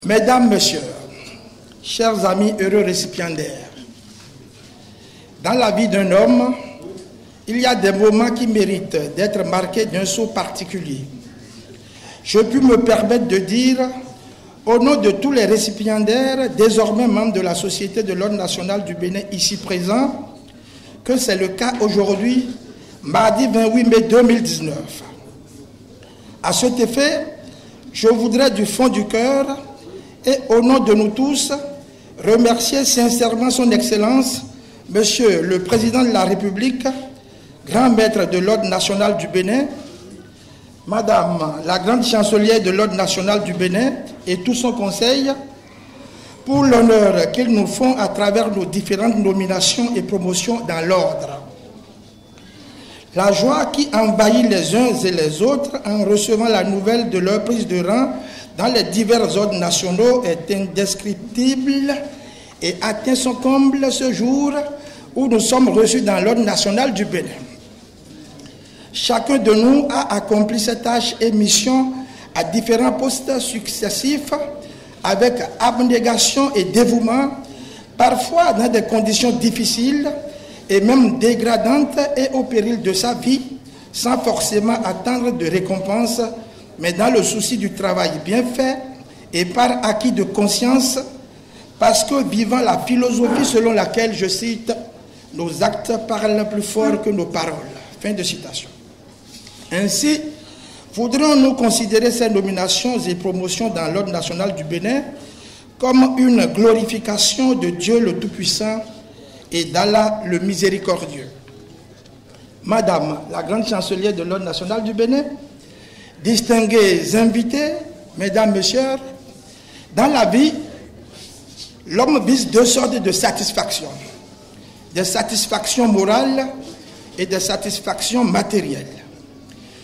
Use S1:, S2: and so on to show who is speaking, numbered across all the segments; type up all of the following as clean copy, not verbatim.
S1: Mesdames, Messieurs, chers amis heureux récipiendaires, dans la vie d'un homme, il y a des moments qui méritent d'être marqués d'un sceau particulier. Je puis me permettre de dire, au nom de tous les récipiendaires, désormais membres de la Société de l'Ordre national du Bénin ici présents, que c'est le cas aujourd'hui, mardi 28 mai 2019. À cet effet, je voudrais du fond du cœur et au nom de nous tous, remercier sincèrement son Excellence, Monsieur le Président de la République, Grand Maître de l'Ordre national du Bénin, Madame la Grande Chancelière de l'Ordre national du Bénin et tout son conseil, pour l'honneur qu'ils nous font à travers nos différentes nominations et promotions dans l'ordre. La joie qui envahit les uns et les autres en recevant la nouvelle de leur prise de rang dans les divers ordres nationaux est indescriptible et atteint son comble ce jour où nous sommes reçus dans l'ordre national du Bénin. Chacun de nous a accompli ses tâches et missions à différents postes successifs avec abnégation et dévouement, parfois dans des conditions difficiles et même dégradantes et au péril de sa vie, sans forcément attendre de récompense, mais dans le souci du travail bien fait et par acquis de conscience, parce que vivant la philosophie selon laquelle, je cite, « nos actes parlent plus fort que nos paroles ». Fin de citation. Ainsi, voudrions-nous considérer ces nominations et promotions dans l'Ordre national du Bénin comme une glorification de Dieu le Tout-Puissant et d'Allah le Miséricordieux. Madame la Grande Chancelière de l'Ordre national du Bénin, distingués invités, Mesdames, Messieurs, dans la vie, l'homme vise deux sortes de satisfactions. Des satisfactions morales et des satisfactions matérielles.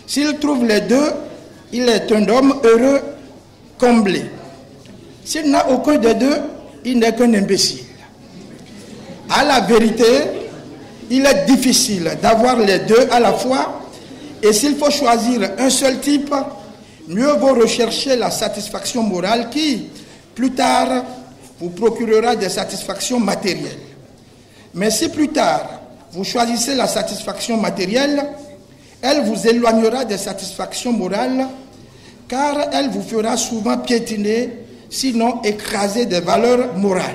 S1: S'il trouve les deux, il est un homme heureux, comblé. S'il n'a aucun des deux, il n'est qu'un imbécile. À la vérité, il est difficile d'avoir les deux à la fois, et s'il faut choisir un seul type, mieux vaut rechercher la satisfaction morale qui, plus tard, vous procurera des satisfactions matérielles. Mais si plus tard, vous choisissez la satisfaction matérielle, elle vous éloignera des satisfactions morales, car elle vous fera souvent piétiner, sinon écraser des valeurs morales.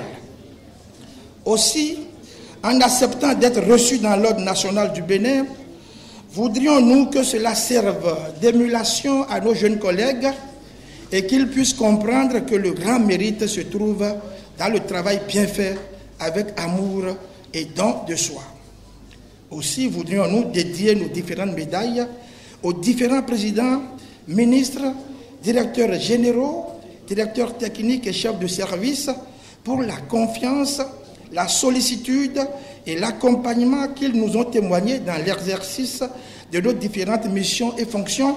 S1: Aussi, en acceptant d'être reçus dans l'Ordre national du Bénin, voudrions-nous que cela serve d'émulation à nos jeunes collègues et qu'ils puissent comprendre que le grand mérite se trouve dans le travail bien fait avec amour et don de soi. Aussi voudrions-nous dédier nos différentes médailles aux différents présidents, ministres, directeurs généraux, directeurs techniques et chefs de service pour la confiance, la sollicitude et l'accompagnement qu'ils nous ont témoigné dans l'exercice de nos différentes missions et fonctions,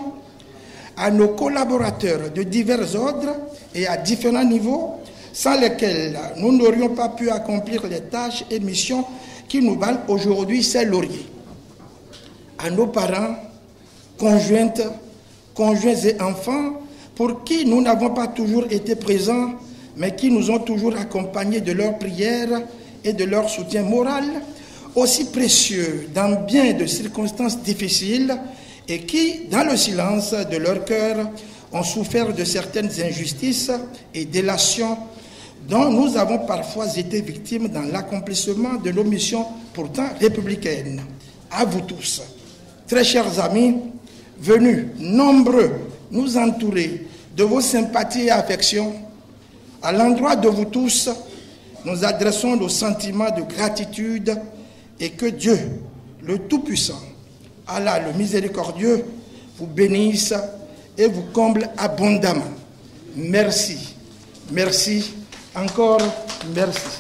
S1: à nos collaborateurs de divers ordres et à différents niveaux, sans lesquels nous n'aurions pas pu accomplir les tâches et missions qui nous valent aujourd'hui ces lauriers. À nos parents, conjoints et enfants, pour qui nous n'avons pas toujours été présents, mais qui nous ont toujours accompagnés de leurs prières et de leur soutien moral, aussi précieux dans bien de circonstances difficiles et qui, dans le silence de leur cœur, ont souffert de certaines injustices et délations dont nous avons parfois été victimes dans l'accomplissement de nos missions pourtant républicaines. À vous tous, très chers amis, venus nombreux nous entourer de vos sympathies et affections, à l'endroit de vous tous, nous adressons nos sentiments de gratitude et que Dieu, le Tout-Puissant, Allah le Miséricordieux, vous bénisse et vous comble abondamment. Merci, merci, encore merci.